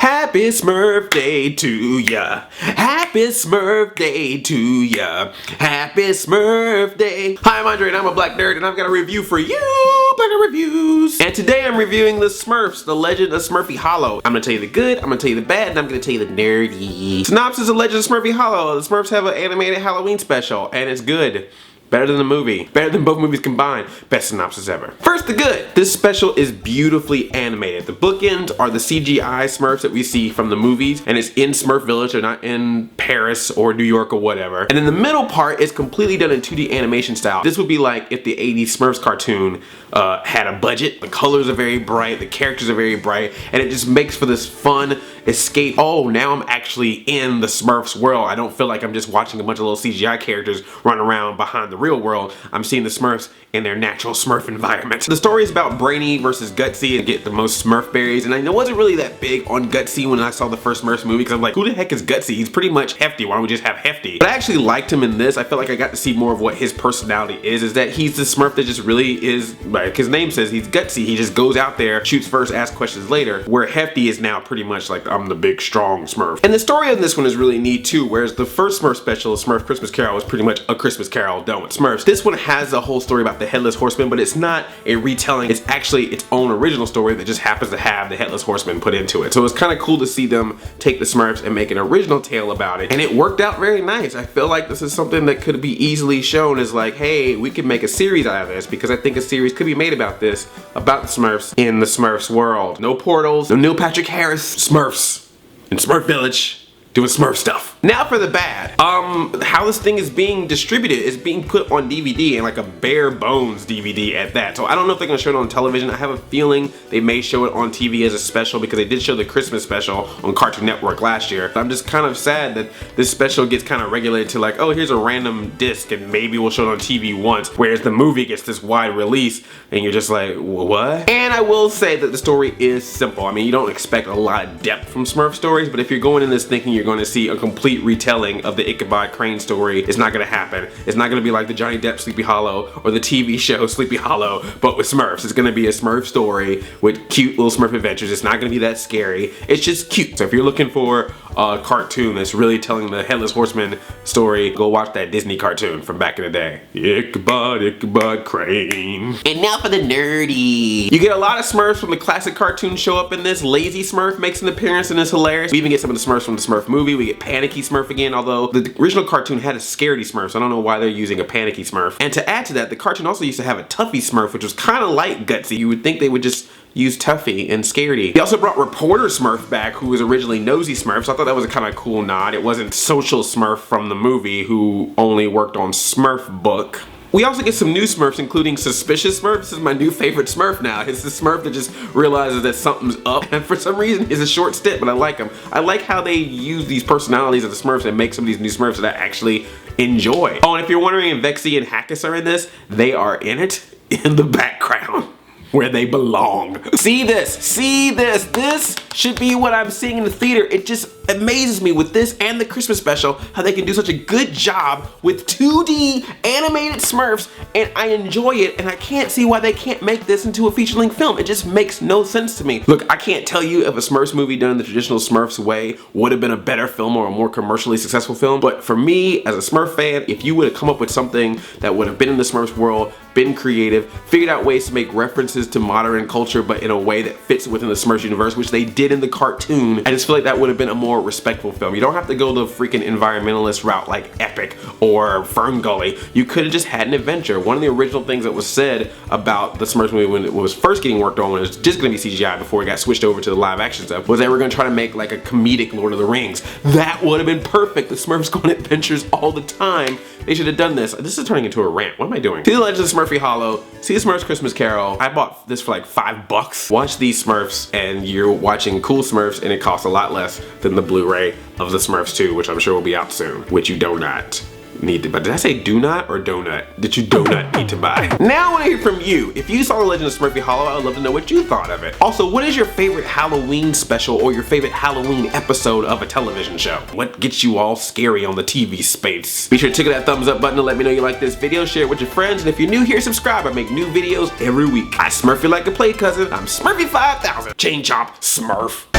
Happy Smurf Day to ya. Happy Smurf Day to ya. Happy Smurf Day. Hi, I'm Andre and I'm a black nerd and I've got a review for you, Black Nerd Reviews. And today I'm reviewing the Smurfs, the Legend of Smurfy Hollow. I'm gonna tell you the good, I'm gonna tell you the bad, and I'm gonna tell you the nerdy. Synopsis of Legend of Smurfy Hollow. The Smurfs have an animated Halloween special and it's good. Better than the movie. Better than both movies combined. Best synopsis ever. First, the good. This special is beautifully animated. The bookends are the CGI Smurfs that we see from the movies, and it's in Smurf Village. They're not in Paris or New York or whatever. And then the middle part is completely done in 2D animation style. This would be like if the 80s Smurfs cartoon had a budget. The colors are very bright, the characters are very bright, and it just makes for this fun escape. Oh, now I'm actually in the Smurfs world. I don't feel like I'm just watching a bunch of little CGI characters run around behind the real world. I'm seeing the Smurfs in their natural Smurf environment. The story is about Brainy versus Gutsy and get the most Smurf berries, and I wasn't really that big on Gutsy when I saw the first Smurfs movie because I'm like, who the heck is Gutsy? He's pretty much Hefty. Why don't we just have Hefty? But I actually liked him in this. I felt like I got to see more of what his personality is that he's the Smurf that just really is, like his name says, he's gutsy. He just goes out there, shoots first, asks questions later, where Hefty is now pretty much like, I'm the big strong Smurf. And the story on this one is really neat too, whereas the first Smurf special, Smurf Christmas Carol, was pretty much a Christmas Carol done with Smurfs. This one has a whole story about the Headless Horseman, but it's not a retelling. It's actually its own original story that just happens to have the Headless Horseman put into it. So it's kind of cool to see them take the Smurfs and make an original tale about it. And it worked out very nice. I feel like this is something that could be easily shown as like, hey, we could make a series out of this, because I think a series could be made about this, about the Smurfs in the Smurfs world. No portals, no Neil Patrick Harris, Smurfs in Smurf Village doing Smurf stuff. Now for the bad. How this thing is being distributed is being put on DVD, and like a bare bones DVD at that. So I don't know if they're gonna show it on television. I have a feeling they may show it on TV as a special, because they did show the Christmas special on Cartoon Network last year. I'm just kind of sad that this special gets kind of regulated to like, oh, here's a random disc and maybe we'll show it on TV once, whereas the movie gets this wide release and you're just like, what? And I will say that the story is simple. I mean, you don't expect a lot of depth from Smurf stories, but if you're going in this thinking you're going to see a complete retelling of the Ichabod Crane story, it's not going to happen. It's not going to be like the Johnny Depp Sleepy Hollow or the TV show Sleepy Hollow, but with Smurfs. It's going to be a Smurf story with cute little Smurf adventures. It's not going to be that scary. It's just cute. So if you're looking for a cartoon that's really telling the Headless Horseman story, go watch that Disney cartoon from back in the day. Ichabod Crane. And now for the nerdy. You get a lot of Smurfs from the classic cartoon show up in this. Lazy Smurf makes an appearance and is hilarious. We even get some of the Smurfs from the Smurf movie. We get Panicky Smurf again, although the original cartoon had a Scaredy Smurf, so I don't know why they're using a Panicky Smurf. And to add to that, the cartoon also used to have a Tuffy Smurf, which was kind of like Gutsy. You would think they would just use Tuffy and Scaredy. They also brought Reporter Smurf back, who was originally Nosy Smurf, so I thought that was a kind of cool nod. It wasn't Social Smurf from the movie, who only worked on Smurf Book. We also get some new Smurfs, including Suspicious Smurf. This is my new favorite Smurf now. It's the Smurf that just realizes that something's up, and for some reason it's a short stint, but I like him. I like how they use these personalities of the Smurfs and make some of these new Smurfs that I actually enjoy. Oh, and if you're wondering if Vexy and Hackus are in this, they are in it in the background, where they belong. See this, this should be what I'm seeing in the theater. It just amazes me with this and the Christmas special, how they can do such a good job with 2D animated Smurfs, and I enjoy it, and I can't see why they can't make this into a feature-length film. It just makes no sense to me. Look, I can't tell you if a Smurfs movie done in the traditional Smurfs way would have been a better film or a more commercially successful film, but for me, as a Smurf fan, if you would have come up with something that would have been in the Smurfs world, been creative, figured out ways to make references to modern culture, but in a way that fits within the Smurfs universe, which they did in the cartoon, I just feel like that would have been a more respectful film. You don't have to go the freaking environmentalist route like Epic or Fern Gully. You could have just had an adventure. One of the original things that was said about the Smurfs movie when it was first getting worked on, when it was just going to be CGI before it got switched over to the live action stuff, was they were going to try to make like a comedic Lord of the Rings. That would have been perfect. The Smurfs go on adventures all the time. They should have done this. This is turning into a rant. What am I doing? See the Legend of Smurfy Hollow. See the Smurfs Christmas Carol. I bought this for like $5. Watch these Smurfs and you're watching cool Smurfs, and it costs a lot less than the Blu-ray of the Smurfs 2, which I'm sure will be out soon, which you do not need to buy. Did I say do not or donut? That you do not need to buy. Now I want to hear from you. If you saw The Legend of Smurfy Hollow, I would love to know what you thought of it. Also, what is your favorite Halloween special or your favorite Halloween episode of a television show? What gets you all scary on the TV space? Be sure to tickle that thumbs up button to let me know you like this video, share it with your friends, and if you're new here, subscribe. I make new videos every week. I Smurf you like a play cousin. I'm Smurfy 5000. Chain Chomp Smurf.